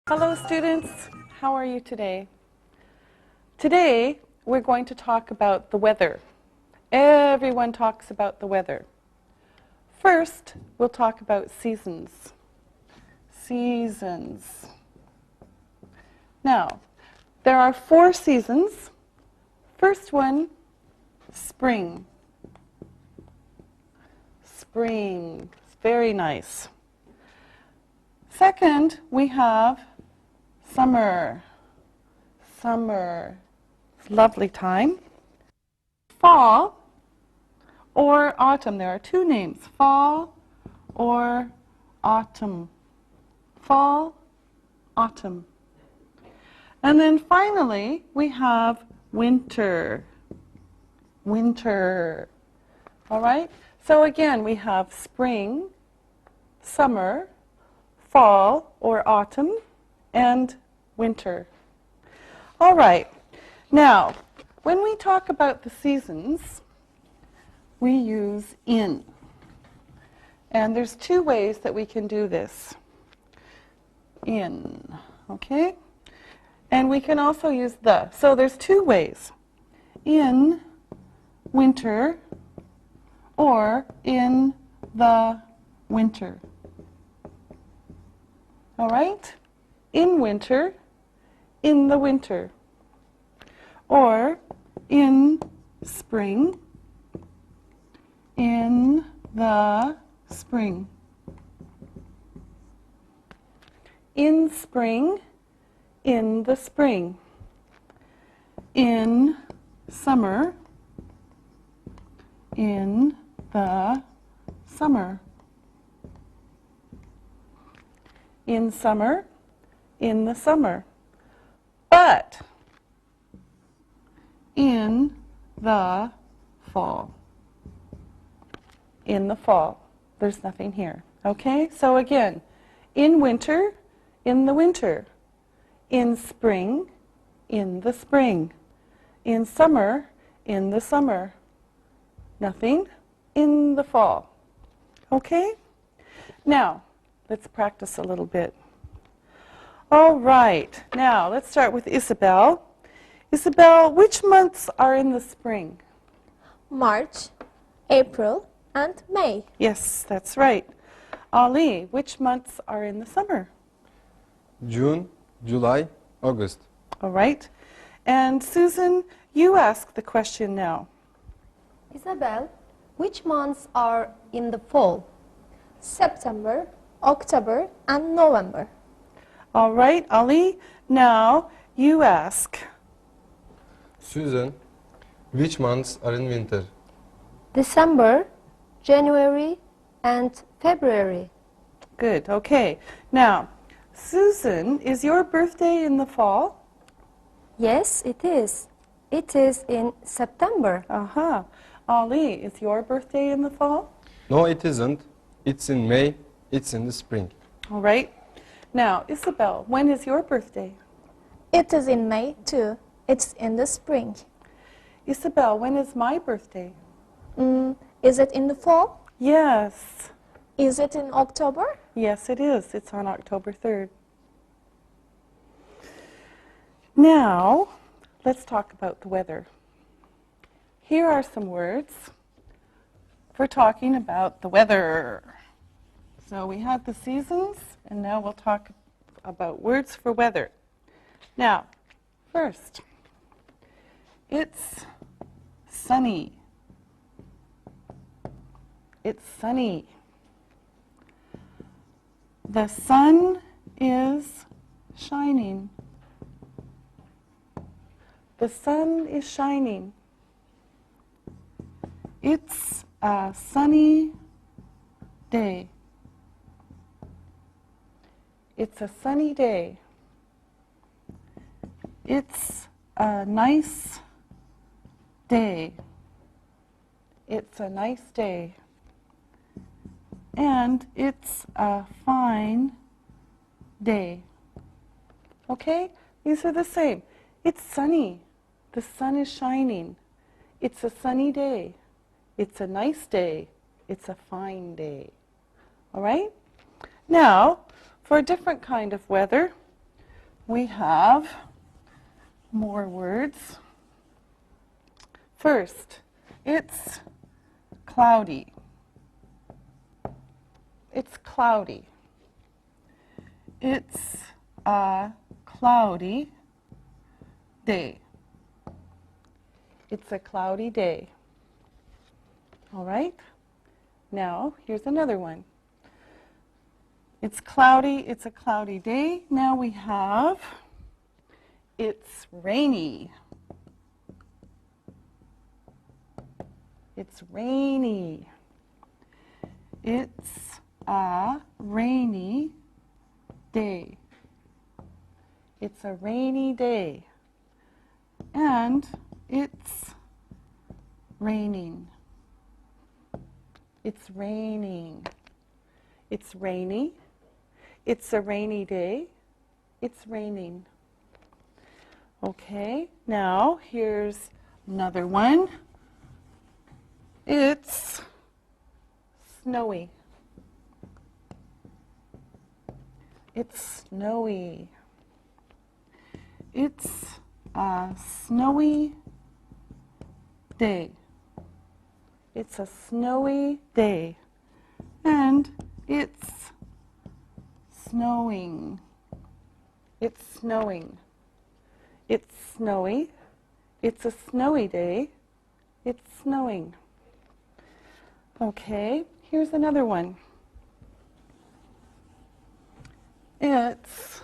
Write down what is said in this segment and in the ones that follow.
Hello students, how are you today? Today we're going to talk about the weather. Everyone talks about the weather. First, we'll talk about seasons. Seasons. Now, there are 4 seasons. First one, spring. Spring, it's very nice. Second, we have summer. Summer, it's a lovely time. Fall or autumn. There are 2 names, fall or autumn. Fall, autumn. And then finally, we have winter. Winter. All right? So again, we have spring, summer, fall or autumn, and winter. All right. Now, when we talk about the seasons, we use in. And there's 2 ways that we can do this. In, okay? And we can also use the. So there's 2 ways. In winter or in the winter. All right? In winter, in the winter. Or in spring, in the spring. In spring, in the spring. In summer, in the summer. In summer, in the summer. But in the fall. In the fall. There's nothing here. Okay? So again, in winter, in the winter. In spring, in the spring. In summer, in the summer. Nothing in the fall. Okay? Now, let's practice a little bit. All right. Now, let's start with Isabel. Isabel, which months are in the spring? March, April, and May. Yes, that's right. Ali, which months are in the summer? June, July, August. All right. And Susan, you ask the question now. Isabel, which months are in the fall? September, October, and November. All right, Ali, now you ask. Susan, which months are in winter? December, January, and February. Good, okay. Now, Susan, is your birthday in the fall? Yes, it is. It is in September. Uh-huh. Ali, is your birthday in the fall? No, it isn't. It's in May. It's in the spring. All right. Now, Isabel, when is your birthday? It is in May too. It's in the spring. Isabel, when is my birthday? Is it in the fall? Yes. Is it in October? Yes, it is. It's on October 3rd. Now, let's talk about the weather. Here are some words for talking about the weather. So we had the seasons, and now we'll talk about words for weather. Now, first, it's sunny. It's sunny. The sun is shining. The sun is shining. It's a sunny day. It's a sunny day. It's a nice day. It's a nice day. And it's a fine day. Okay? These are the same. It's sunny. The sun is shining. It's a sunny day. It's a nice day. It's a fine day. All right? Now, for a different kind of weather, we have more words. First, it's cloudy. It's cloudy. It's a cloudy day. It's a cloudy day. All right? Now, here's another one. It's cloudy, it's a cloudy day. Now we have, it's rainy. It's rainy. It's a rainy day. It's a rainy day. And it's raining. It's raining. It's rainy. It's a rainy day. It's raining. Okay, now here's another one. It's snowy. It's snowy. It's a snowy day. It's a snowy day. And it's snowing. It's snowing. It's snowy. It's a snowy day. It's snowing. Okay, here's another one. It's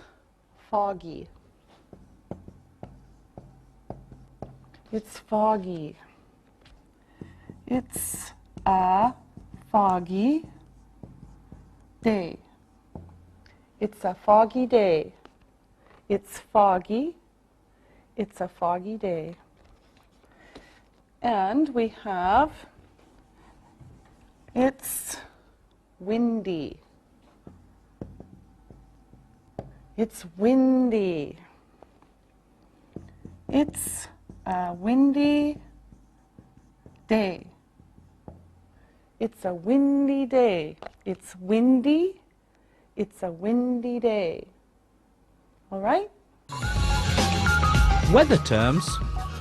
foggy. It's foggy. It's a foggy day. It's a foggy day. It's foggy. It's a foggy day. And we have, it's windy. It's windy. It's a windy day. It's a windy day. It's windy. It's a windy day. All right? Weather terms,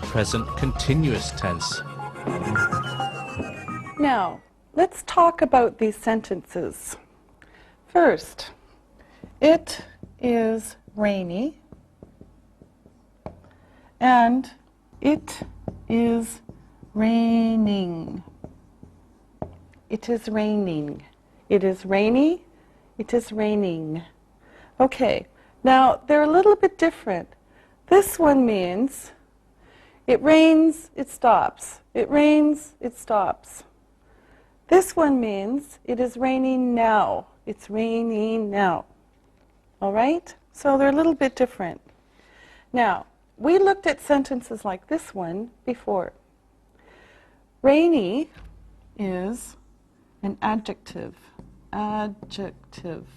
present continuous tense. Now, let's talk about these sentences. First, it is rainy, and it is raining. It is raining. It is rainy. It is raining. Okay, now they're a little bit different. This one means it rains, it stops. It rains, it stops. This one means it is raining now. It's raining now. All right? So they're a little bit different. Now, we looked at sentences like this one before. Rainy is an adjective. Adjective.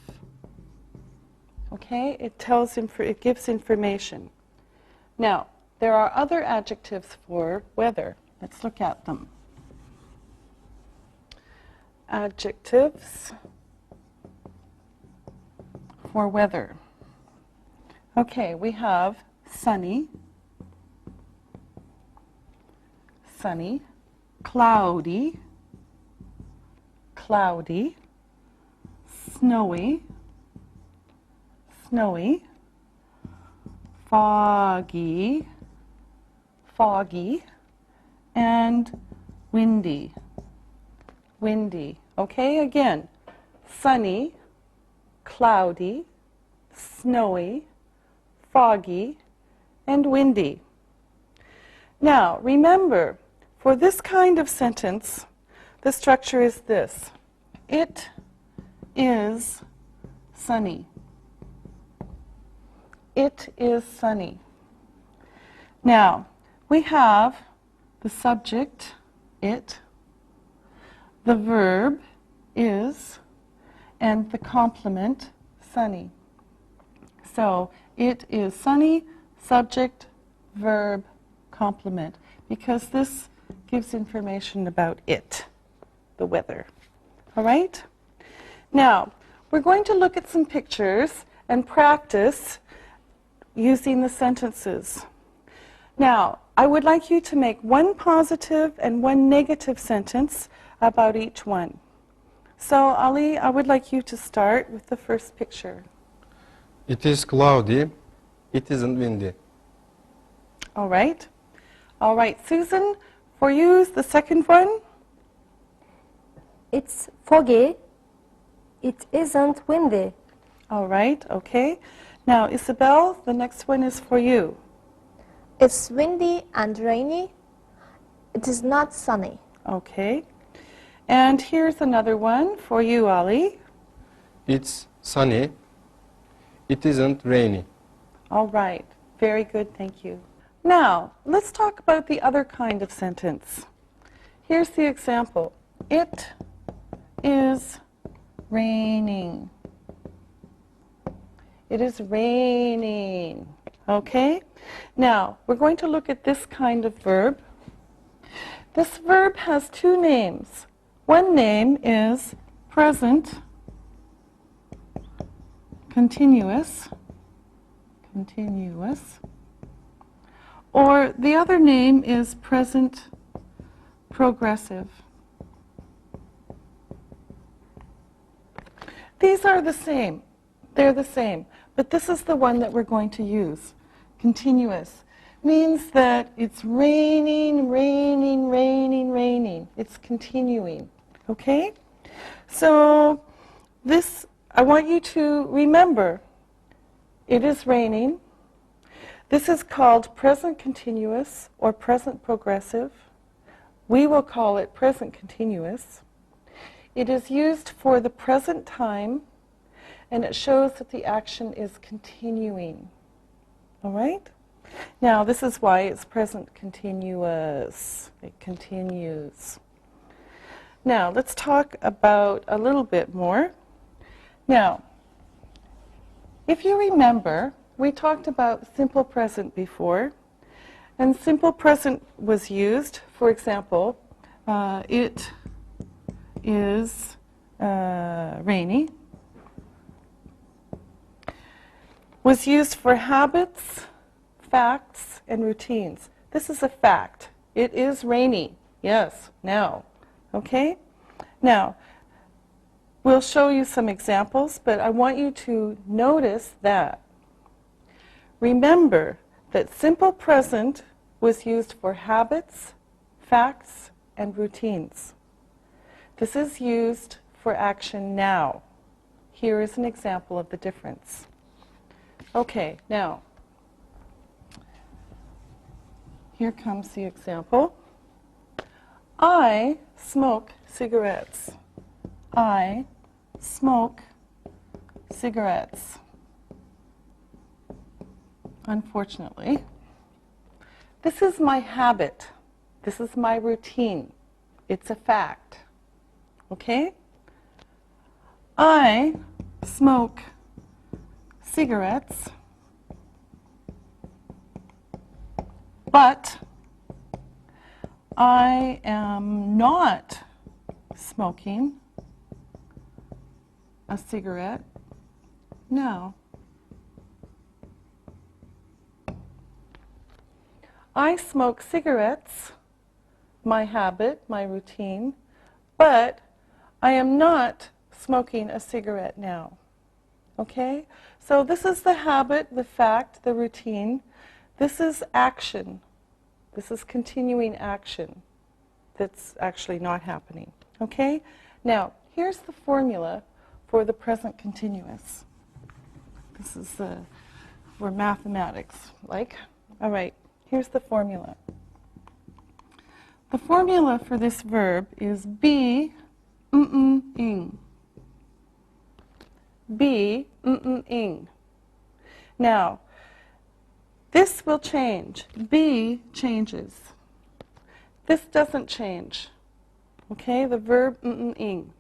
Okay? It gives information. Now, there are other adjectives for weather. Let's look at them. Adjectives for weather. Okay, we have sunny, sunny, cloudy, cloudy, snowy, snowy, foggy, foggy, and windy, windy. Okay, again, sunny, cloudy, snowy, foggy, and windy. Now, remember, for this kind of sentence, the structure is this. It is sunny. It is sunny. Now, we have the subject, it, the verb, is, and the complement, sunny. So, it is sunny, subject, verb, complement, because this gives information about it, the weather. All right? Now, we're going to look at some pictures and practice using the sentences. Now, I would like you to make one positive and one negative sentence about each one. So, Ali, I would like you to start with the first picture. It is cloudy. It isn't windy. All right. All right, Susan, for you, the second one. It's foggy. It isn't windy. All right, okay. Now, Isabel, the next one is for you. It's windy and rainy. It is not sunny. Okay. And here's another one for you, Ali. It's sunny. It isn't rainy. All right. Very good, thank you. Now, let's talk about the other kind of sentence. Here's the example. It is raining. It is raining. Okay? Now, we're going to look at this kind of verb. This verb has two names. One name is present continuous, or the other name is present progressive. These are the same. They're the same. But this is the one that we're going to use. Continuous means that it's raining, raining, raining, raining. It's continuing. Okay? So this, I want you to remember, it is raining. This is called present continuous or present progressive. We will call it present continuous. It is used for the present time, and it shows that the action is continuing. All right? Now, this is why it's present continuous. It continues. Now, let's talk about a little bit more. Now, if you remember, we talked about simple present before, and simple present was used, for example, it is rainy, was used for habits, facts, and routines. This is a fact. It is rainy. Yes, now. Okay? Now, we'll show you some examples, but I want you to notice that. Remember that simple present was used for habits, facts, and routines. This is used for action now. Here is an example of the difference. Okay, now, here comes the example. I smoke cigarettes. I smoke cigarettes. Unfortunately, this is my habit. This is my routine. It's a fact. Okay? I smoke cigarettes, but I am not smoking a cigarette now. I smoke cigarettes, my habit, my routine, but I am not smoking a cigarette now. Okay? So this is the habit, the fact, the routine. This is action. This is continuing action that's actually not happening. Okay? Now, here's the formula for the present continuous. This is for mathematics, like. All right, here's the formula. The formula for this verb is be ing. Be ing. Now, this will change. Be changes. This doesn't change. Okay, the verb ing.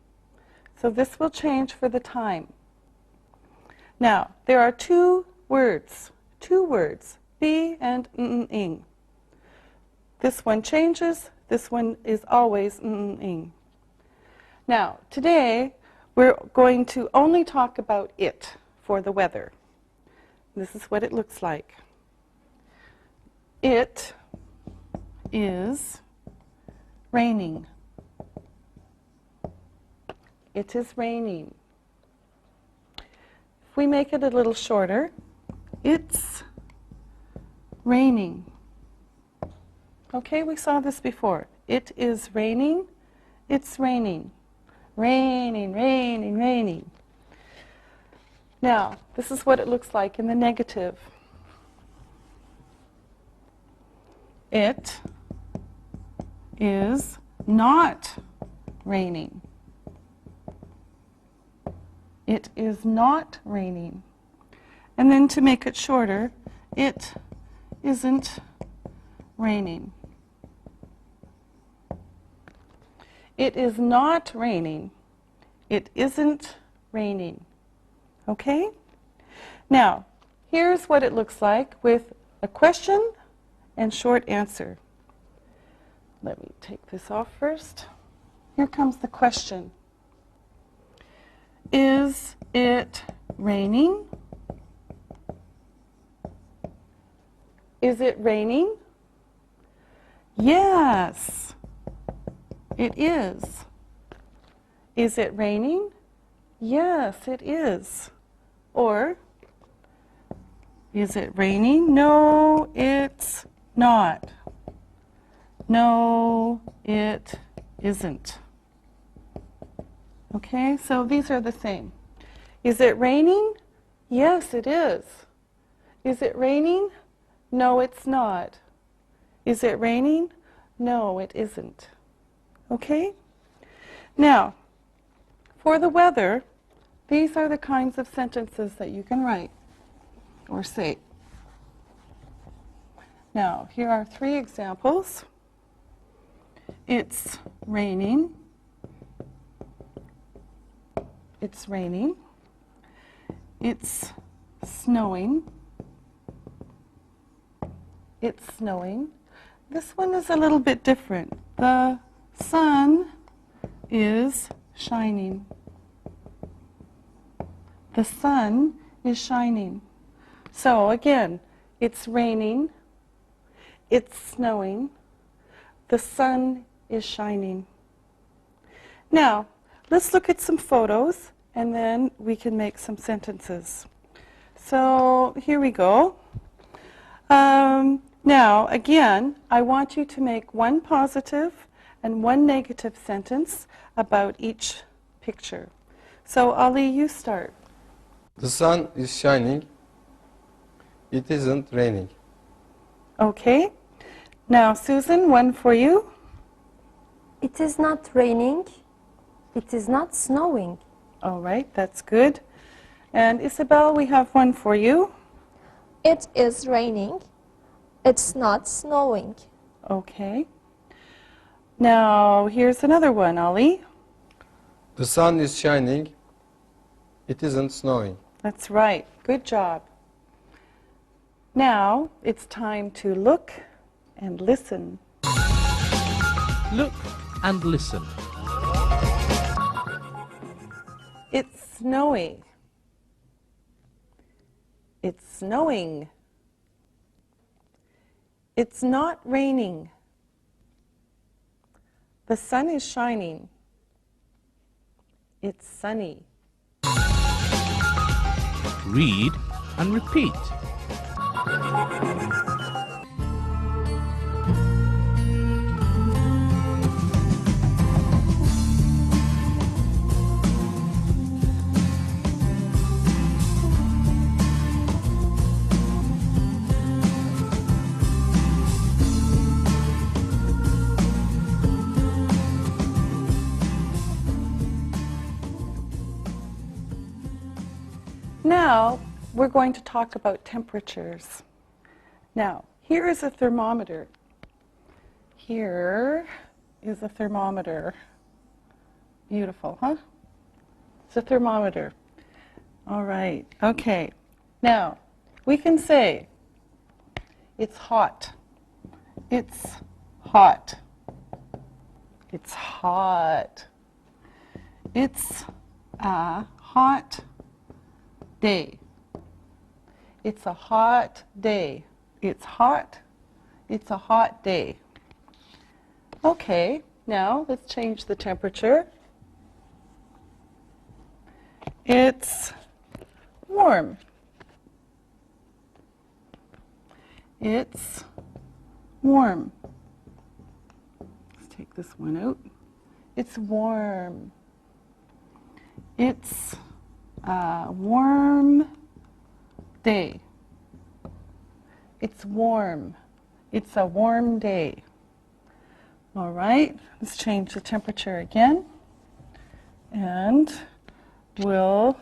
So this will change for the time. Now, there are two words, be and ing. This one changes, this one is always ing. Now, today we're going to only talk about it for the weather. this is what it looks like. It is raining. It is raining. If we make it a little shorter, it's raining. Okay, we saw this before. It is raining. It's raining. Raining, raining, raining. Now, this is what it looks like in the negative. It is not raining. It is not raining. And then to make it shorter, it isn't raining. It is not raining. It isn't raining. Okay? Now, here's what it looks like with a question and short answer. Let me take this off first. Here comes the question. Is it raining? Is it raining? Yes, it is. Is it raining? Yes, it is. Or, is it raining? No, it's not. No, it isn't. Okay, so these are the same. Is it raining? Yes, it is. Is it raining? No, it's not. Is it raining? No, it isn't. Okay? Now, for the weather, these are the kinds of sentences that you can write or say. Now, here are 3 examples. It's raining. It's raining. It's snowing. It's snowing. This one is a little bit different. The sun is shining. The sun is shining. So again, it's raining. It's snowing. The sun is shining. Now, let's look at some photos and then we can make some sentences. So here we go. Now, again, I want you to make 1 positive and 1 negative sentence about each picture. So, Ali, you start. The sun is shining. It isn't raining. Okay. Now, Susan, 1 for you. It is not raining. It is not snowing. All right, that's good. And Isabel, we have 1 for you. It is raining. It's not snowing. Okay. Now, here's another one, Ali. The sun is shining. It isn't snowing. That's right. Good job. Now, it's time to look and listen. Look and listen. It's snowy. It's snowing. It's not raining. The sun is shining. It's sunny. Read and repeat. Now, we're going to talk about temperatures. Now, here is a thermometer. Here is a thermometer. Beautiful, huh? It's a thermometer. All right, okay. Now, we can say, it's hot. It's hot. It's hot. It's a hot day. It's a hot day. It's hot. It's a hot day. Okay, now let's change the temperature. It's warm. It's warm. Let's take this one out. It's warm. It's a warm day. It's warm. It's a warm day. All right, let's change the temperature again. And we'll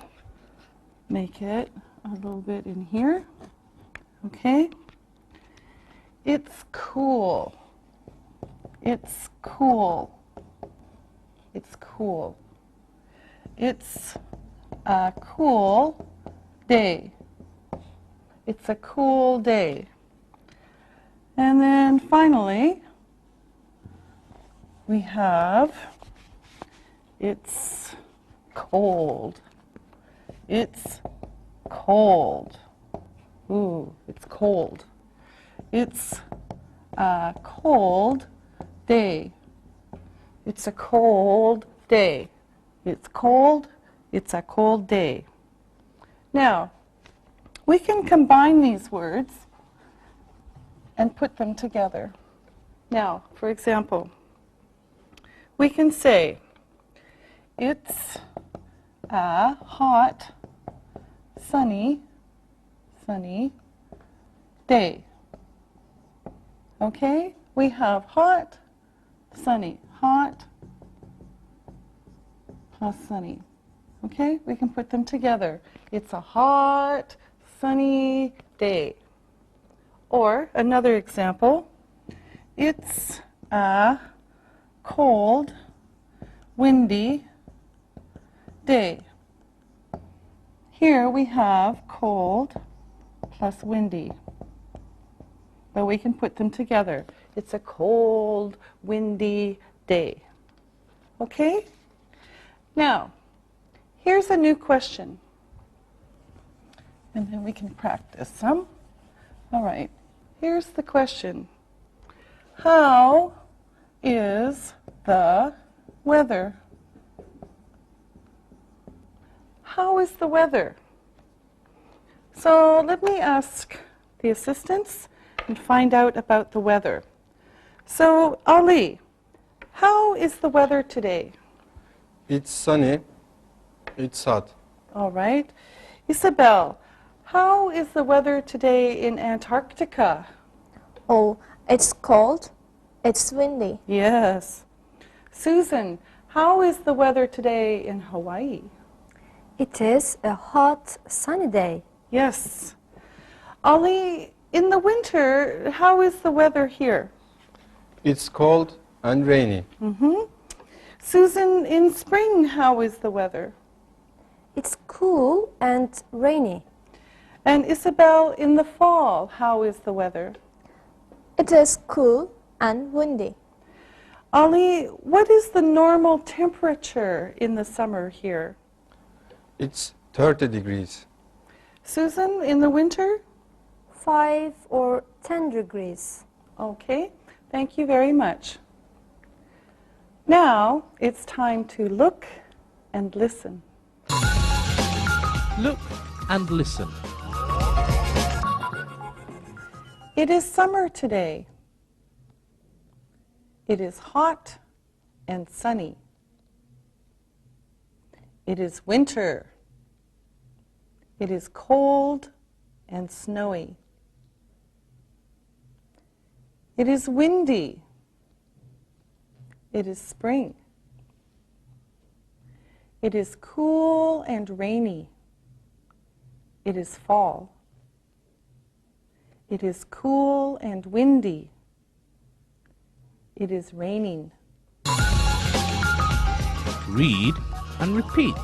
make it a little bit in here. Okay? It's cool. It's cool. It's cool. It's a cool day. It's a cool day. And then finally, we have it's cold. It's cold. Ooh, it's cold. It's a cold day. It's a cold day. It's cold. It's a cold day. Now, we can combine these words and put them together. Now, for example, we can say, it's a hot, sunny day. Okay? We have hot, sunny, hot, sunny. Okay? We can put them together. It's a hot, sunny day. Or another example, it's a cold, windy day. Here we have cold plus windy, but we can put them together. It's a cold, windy day. Okay? Now, here's a new question, and then we can practice some. All right, here's the question. How is the weather? How is the weather? So let me ask the assistants and find out about the weather. So Ali, how is the weather today? It's sunny. It's hot. All right. Isabel, how is the weather today in Antarctica? Oh, it's cold. It's windy. Yes. Susan, how is the weather today in Hawaii? It is a hot, sunny day. Yes. Ali, in the winter, how is the weather here? It's cold and rainy. Susan, in spring, how is the weather? It's cool and rainy. And Isabel, in the fall, how is the weather? It is cool and windy. Ali, what is the normal temperature in the summer here? It's 30 degrees. Susan, in the winter? 5 or 10 degrees. Okay, thank you very much. Now it's time to look and listen. Look and listen. It is summer today. It is hot and sunny. It is winter. It is cold and snowy. It is windy. It is spring. It is cool and rainy. It is fall. It is cool and windy. It is raining. Read and repeat.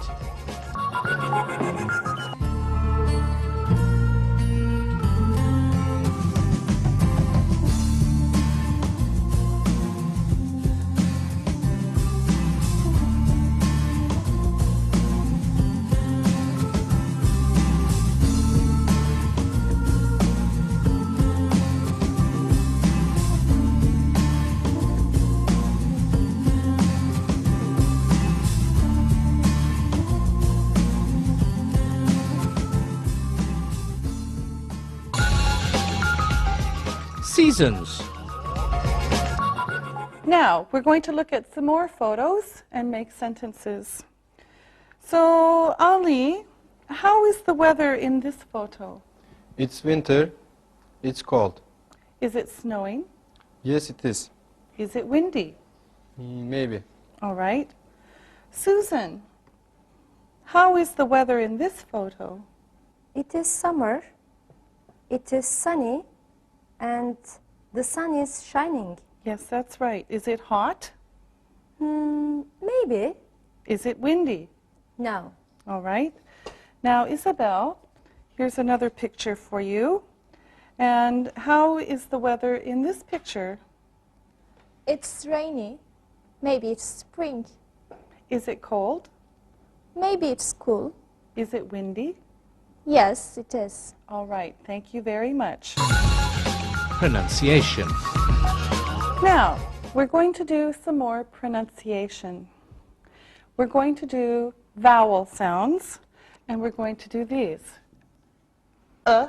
Seasons. Now, we're going to look at some more photos and make sentences. So, Ali, how is the weather in this photo? It's winter. It's cold. Is it snowing? Yes, it is. Is it windy? Maybe. All right. Susan, how is the weather in this photo? It is summer. It is sunny. And the sun is shining. Yes, that's right. Is it hot? Maybe. Is it windy? No. All right. Now, Isabel, here's another picture for you. And how is the weather in this picture? It's rainy. Maybe it's spring. Is it cold? Maybe it's cool. Is it windy? Yes, it is. All right. Thank you very much. Pronunciation. Now, we're going to do some more pronunciation. We're going to do vowel sounds, and we're going to do these. A,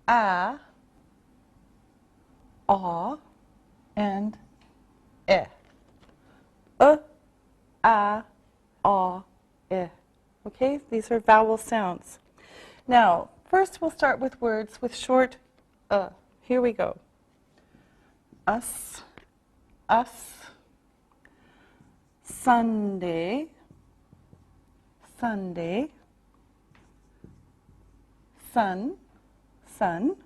aw, and eh. A, aw, eh. Okay, these are vowel sounds. Now, first we'll start with words with short Here we go. Us, Sunday, Sunday, sun, sun,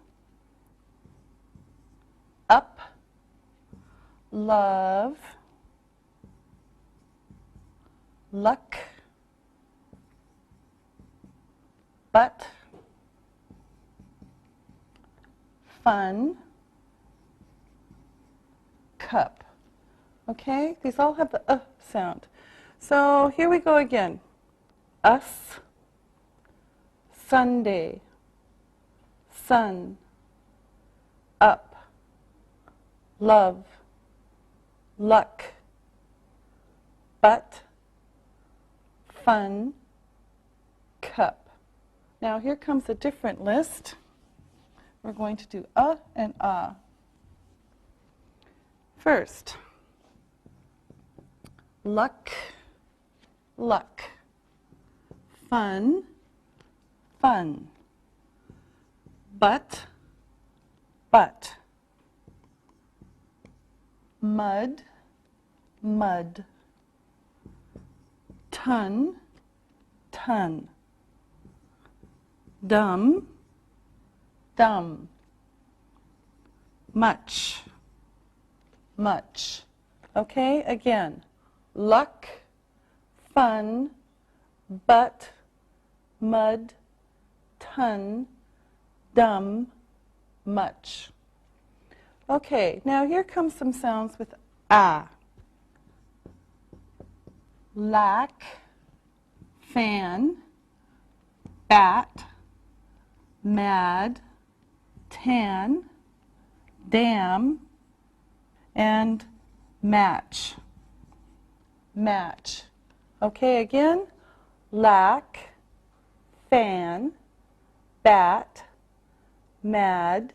up, love, luck, but, fun, cup. Okay, these all have the sound. So here we go again. Us, Sunday, sun, up, love, luck, but, fun, cup. Now here comes a different list. We're going to do and ah. First, luck, luck, fun, fun, but, mud, mud, ton, ton, dumb, dumb, much, much. Okay, again, luck, fun, but, mud, ton, dumb, much. Okay, now here comes some sounds with lack, fan, bat, mad, tan, damn, and match. Match. Okay, again, lack, fan, bat, mad,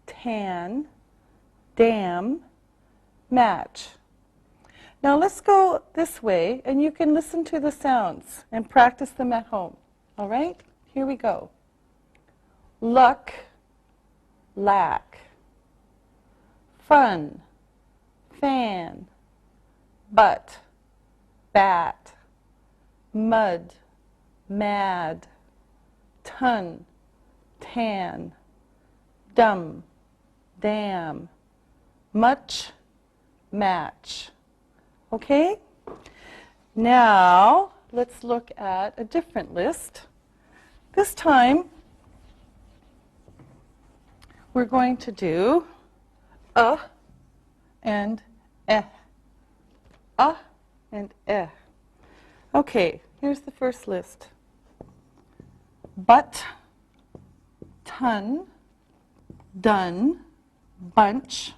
tan, damn, match. Now let's go this way, and you can listen to the sounds and practice them at home. All right? Here we go. Luck, lack, fun, fan, but, bat, mud, mad, ton, tan, dumb, damn, much, match. Okay? Now, let's look at a different list. This time, we're going to do and eh. And eh. Okay, here's the first list. But, ton, done, bunch,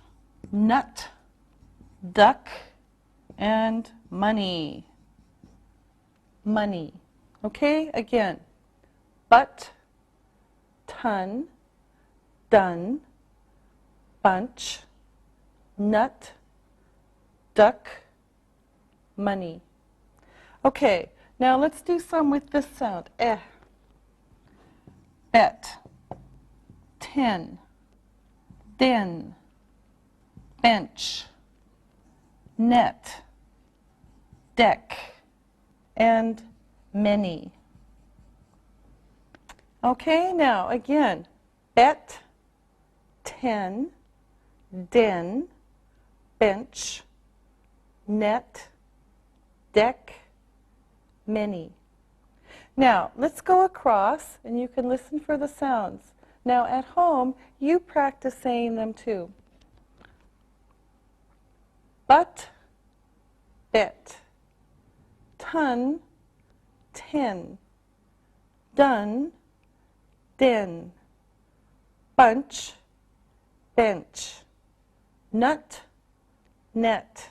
nut, duck, and money. Money. Okay, again. But, ton, done, bunch, nut, duck, money. Okay, now let's do some with this sound. Eh. Bet, 10, den, bench, net, deck, and many. Okay, now again, bet, 10, den, bench, net, deck, many. Now, let's go across, and you can listen for the sounds. Now, at home, you practice saying them too. But, bet, ton, 10, done, den, bunch, bench, nut, net,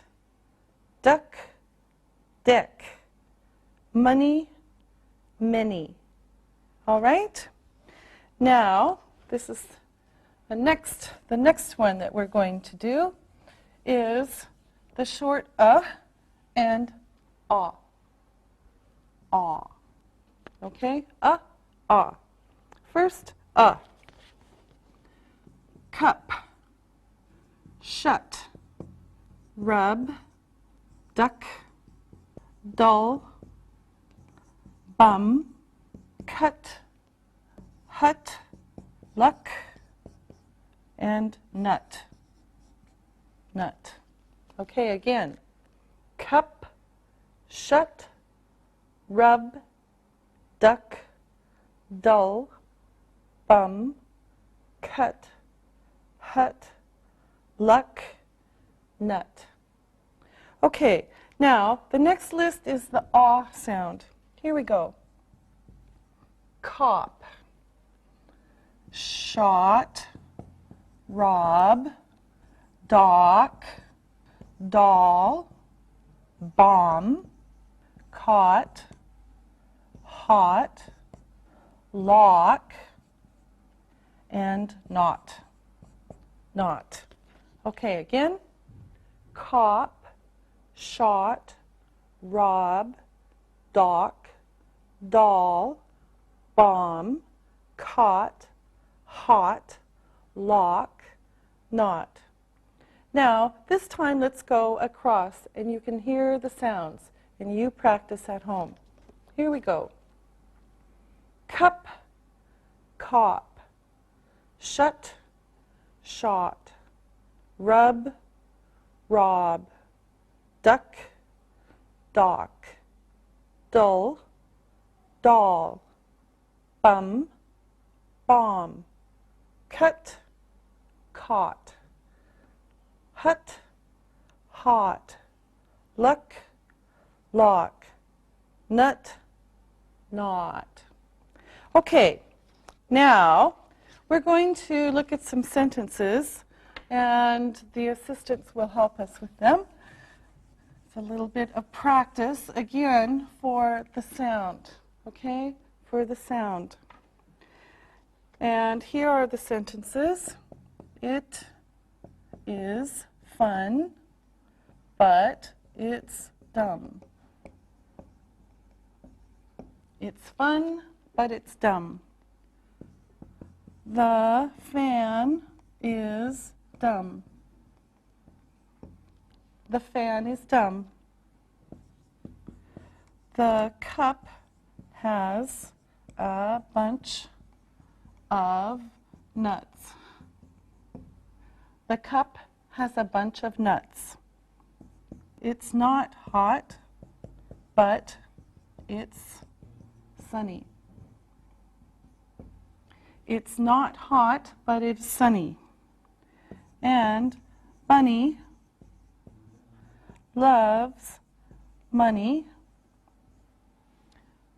duck, deck, money, many. All right? Now, this is the next one that we're going to do is the short and ah. Ah. Okay? Ah. First, cup, shut, rub, duck, dull, bum, cut, hut, luck, and nut. Nut. Okay, again. Cup, shut, rub, duck, dull, bum, cut, hut, luck, nut. Okay, now the next list is the ah sound. Here we go. Cop, shot, rob, dock, doll, bomb, caught, hot, lock, and not. Not. Okay, again. Cop, shot, rob, dock, doll, bomb, caught, hot, lock, not. Now, this time let's go across and you can hear the sounds and you practice at home. Here we go. Cup, cop, shut, shot, rub, rob, duck, dock, dull, doll, bum, bomb, cut, caught, hut, hot, luck, lock, nut, not. Okay, now we're going to look at some sentences and the assistants will help us with them. It's a little bit of practice again for the sound, okay? For the sound. And here are the sentences. It is fun, but it's dumb. It's fun, but it's dumb. The fan is dumb. The fan is dumb. The cup has a bunch of nuts. The cup has a bunch of nuts. It's not hot, but it's sunny. It's not hot, but it's sunny. And Bunny loves money,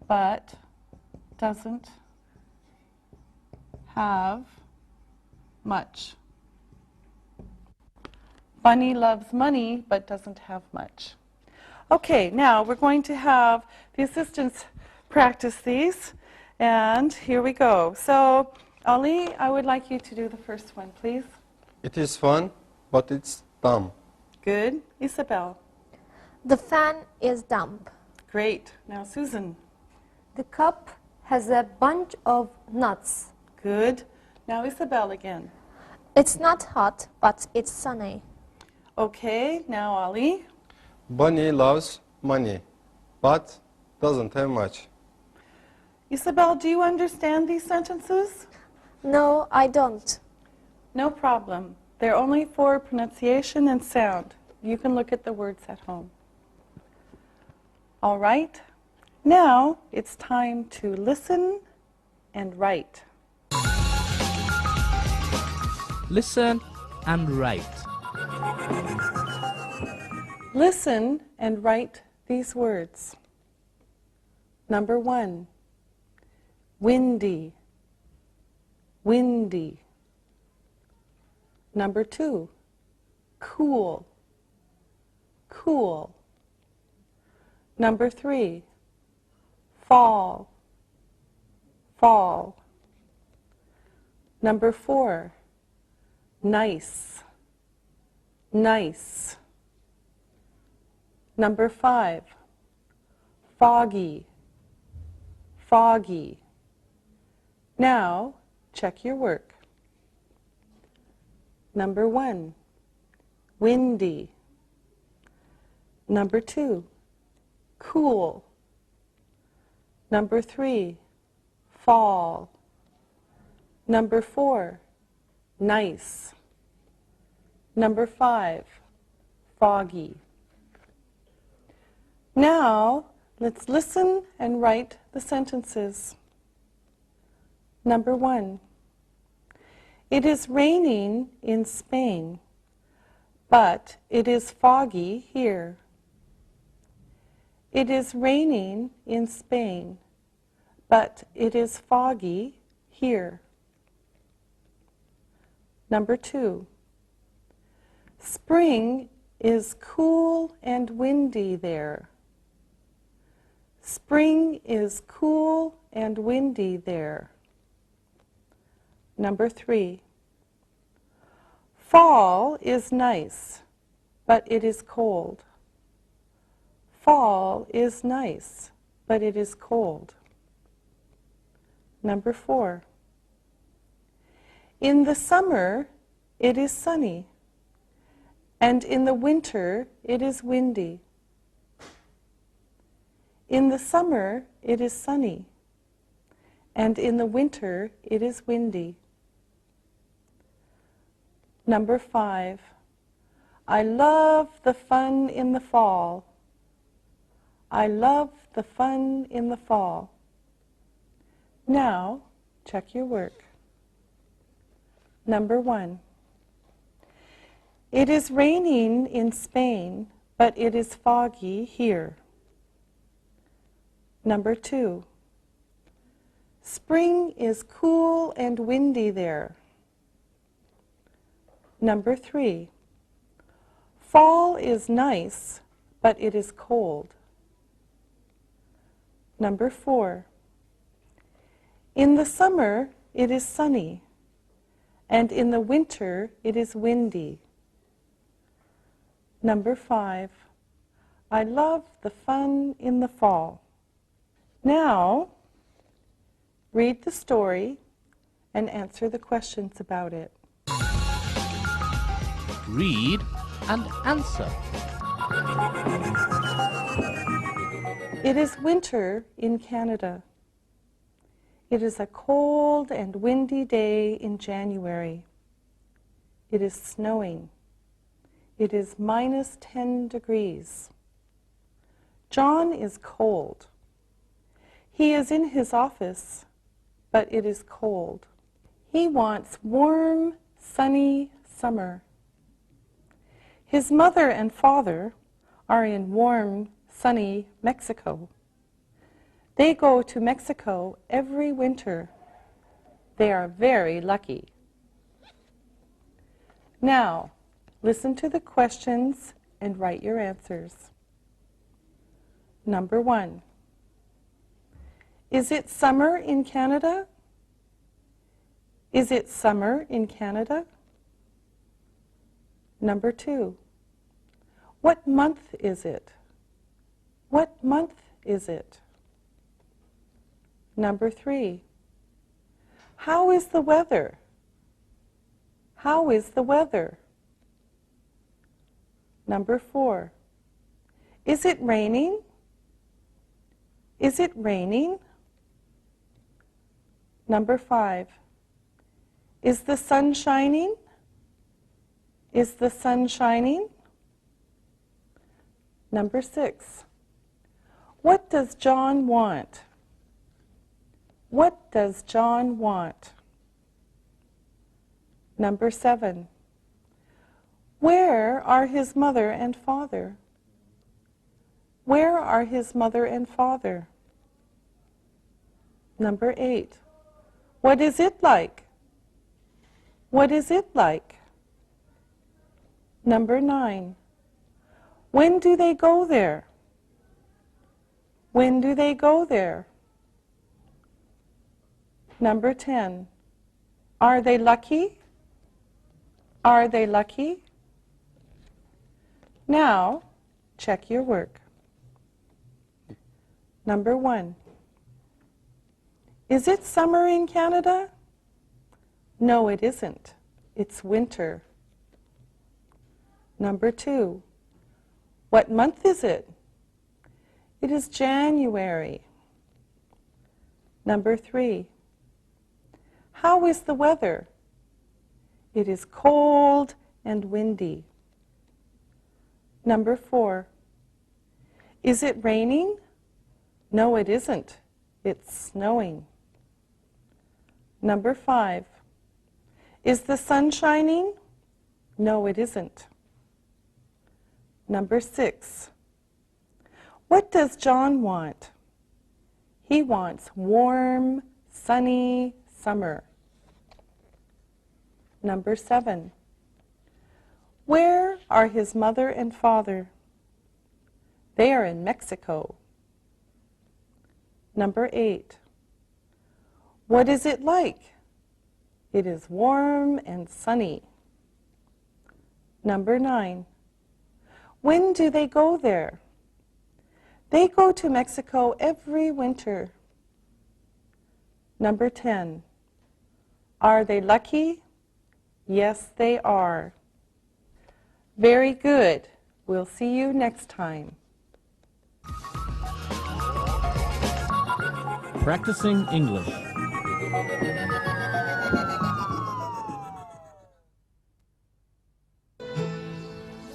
but doesn't have much. Bunny loves money, but doesn't have much. Okay, now we're going to have the assistants practice these, and here we go. So Ali, I would like you to do the first one, please. It is fun, but it's dumb. Good. Isabel. The fan is dumb. Great. Now Susan. The cup has a bunch of nuts. Good. Now Isabel again. It's not hot, but it's sunny. Okay. Now Ali. Bunny loves money, but doesn't have much. Isabel, do you understand these sentences? No, I don't. No problem. They're only for pronunciation and sound. You can look at the words at home. All right. Now it's time to listen and write. Listen and write. Listen and write these words. Number 1, windy, windy. Number 2, cool, cool. Number 3, fall, fall. Number 4, nice, nice. Number 5, foggy, foggy. Now, check your work. Number 1, windy. Number 2, cool. Number 3, fall. Number 4, nice. Number 5, foggy. Now, let's listen and write the sentences. Number 1, it is raining in Spain, but it is foggy here. It is raining in Spain, but it is foggy here. Number 2, spring is cool and windy there. Spring is cool and windy there. Number 3, fall is nice, but it is cold. Fall is nice, but it is cold. Number 4, in the summer it is sunny, and in the winter it is windy. In the summer it is sunny, and in the winter it is windy. Number 5, I love the fun in the fall. I love the fun in the fall. Now, check your work. Number 1, it is raining in Spain, but it is foggy here. Number 2, spring is cool and windy there. Number 3, fall is nice, but it is cold. Number 4, in the summer it is sunny, and in the winter it is windy. Number 5, I love the fun in the fall. Now, read the story and answer the questions about it. Read and answer. It is winter in Canada. It is a cold and windy day in January. It is snowing. It is minus 10 degrees. John is cold. He is in his office, but it is cold. He wants warm, sunny summer. His mother and father are in warm, sunny Mexico. They go to Mexico every winter. They are very lucky. Now, listen to the questions and write your answers. Number 1, is it summer in Canada? Is it summer in Canada? Number 2. What month is it? What month is it? Number 3. How is the weather? How is the weather? Number 4. Is it raining? Is it raining? Number 5. Is the sun shining? Is the sun shining? Number 6. What does John want? What does John want? Number 7. Where are his mother and father? Where are his mother and father? Number 8. What is it like? What is it like? Number 9. When do they go there? When do they go there? Number 10. Are they lucky? Are they lucky? Now, check your work. Number 1. Is it summer in Canada? No, it isn't. It's winter. Number 2. What month is it? It is January. Number 3. How is the weather? It is cold and windy. Number 4. Is it raining? No, it isn't. It's snowing. Number 5. Is the sun shining? No, it isn't. Number 6. What does John want? He wants warm, sunny summer. Number 7. Where are his mother and father? They are in Mexico. Number 8. What is it like? It is warm and sunny. Number 9. When do they go there? They go to Mexico every winter. Number 10. Are they lucky? Yes, they are. Very good. We'll see you next time. Practicing English.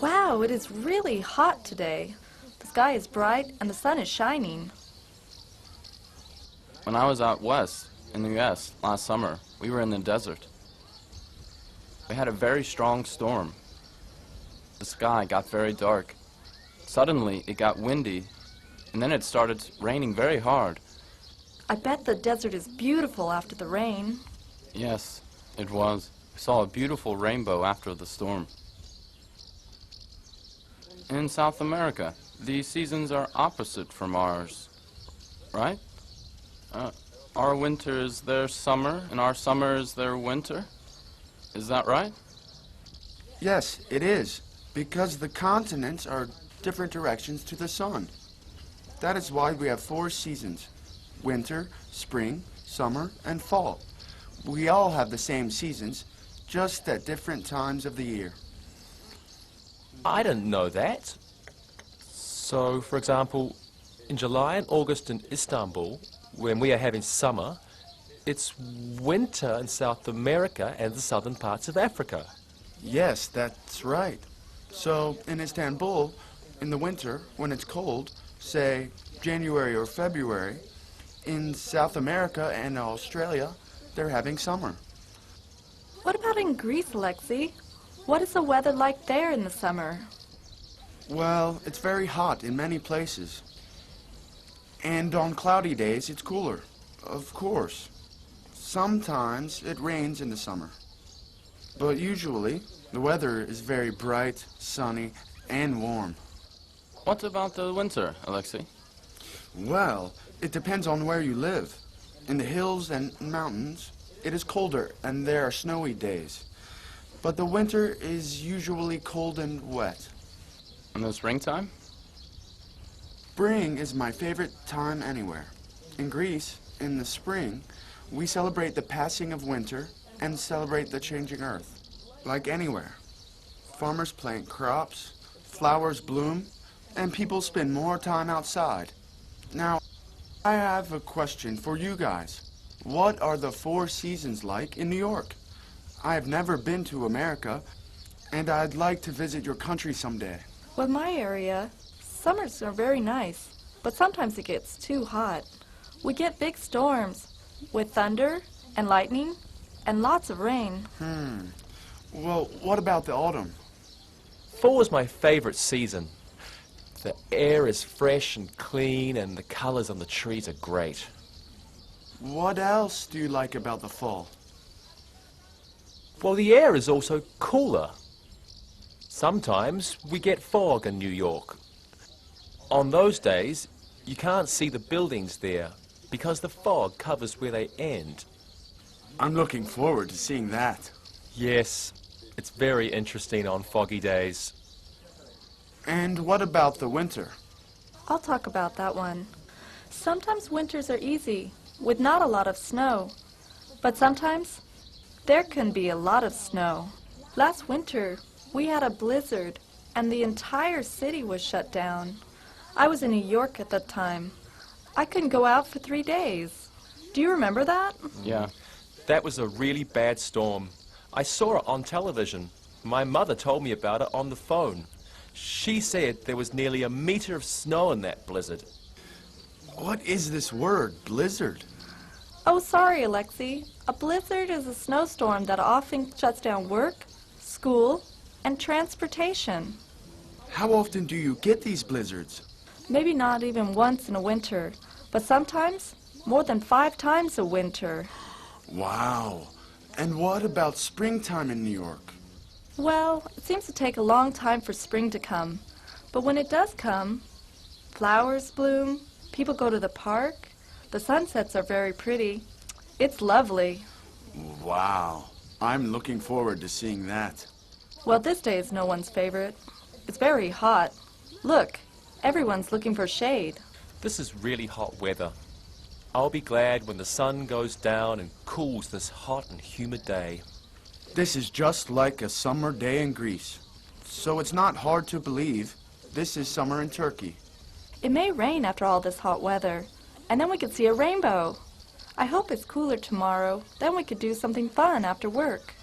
Wow, it is really hot today. The sky is bright and the sun is shining. When I was out west in the U.S. last summer, we were in the desert. We had a very strong storm. The sky got very dark. Suddenly, it got windy, and then it started raining very hard. I bet the desert is beautiful after the rain. Yes, it was. We saw a beautiful rainbow after the storm. In South America, the seasons are opposite from ours, right? Our winter is their summer, and our summer is their winter. Is that right? Yes, it is, because the continents are different directions to the sun. That is why we have 4 seasons: winter, spring, summer, and fall. We all have the same seasons, just at different times of the year. I didn't know that. So, for example, in July and August in Istanbul, when we are having summer, it's winter in South America and the southern parts of Africa. Yes, that's right. So, in Istanbul, in the winter, when it's cold, say January or February, in South America and Australia, they're having summer. What about in Greece, Alexei? What is the weather like there in the summer? Well, it's very hot in many places. And on cloudy days, it's cooler, of course. Sometimes it rains in the summer. But usually, the weather is very bright, sunny, and warm. What about the winter, Alexei? Well, it depends on where you live. In the hills and mountains, it is colder and there are snowy days. But the winter is usually cold and wet. In the springtime? Spring is my favorite time anywhere. In Greece, in the spring, we celebrate the passing of winter and celebrate the changing earth. Like anywhere. Farmers plant crops, flowers bloom, and people spend more time outside. Now, I have a question for you guys. What are the 4 seasons like in New York? I have never been to America, and I'd like to visit your country someday. Well, my area, summers are very nice, but sometimes it gets too hot. We get big storms with thunder and lightning and lots of rain. Well, what about the autumn? Fall is my favorite season. The air is fresh and clean and the colors on the trees are great. What else do you like about the fall? Well, the air is also cooler. Sometimes we get fog in New York. On those days, you can't see the buildings there because the fog covers where they end. I'm looking forward to seeing that. Yes, it's very interesting on foggy days. And what about the winter? I'll talk about that one. Sometimes winters are easy, with not a lot of snow. But sometimes, there can be a lot of snow. Last winter, we had a blizzard, and the entire city was shut down. I was in New York at that time. I couldn't go out for 3 days. Do you remember that? Yeah. That was a really bad storm. I saw it on television. My mother told me about it on the phone. She said there was nearly a meter of snow in that blizzard. What is this word, blizzard? Oh, sorry, Alexei. A blizzard is a snowstorm that often shuts down work, school, and transportation. How often do you get these blizzards? Maybe not even once in a winter, but sometimes more than 5 times a winter. Wow. And what about springtime in New York? Well, it seems to take a long time for spring to come. But when it does come, flowers bloom, people go to the park, the sunsets are very pretty. It's lovely. Wow. I'm looking forward to seeing that. Well, this day is no one's favorite. It's very hot. Look, everyone's looking for shade. This is really hot weather. I'll be glad when the sun goes down and cools this hot and humid day. This is just like a summer day in Greece. So it's not hard to believe this is summer in Turkey. It may rain after all this hot weather, and then we could see a rainbow. I hope it's cooler tomorrow. Then we could do something fun after work.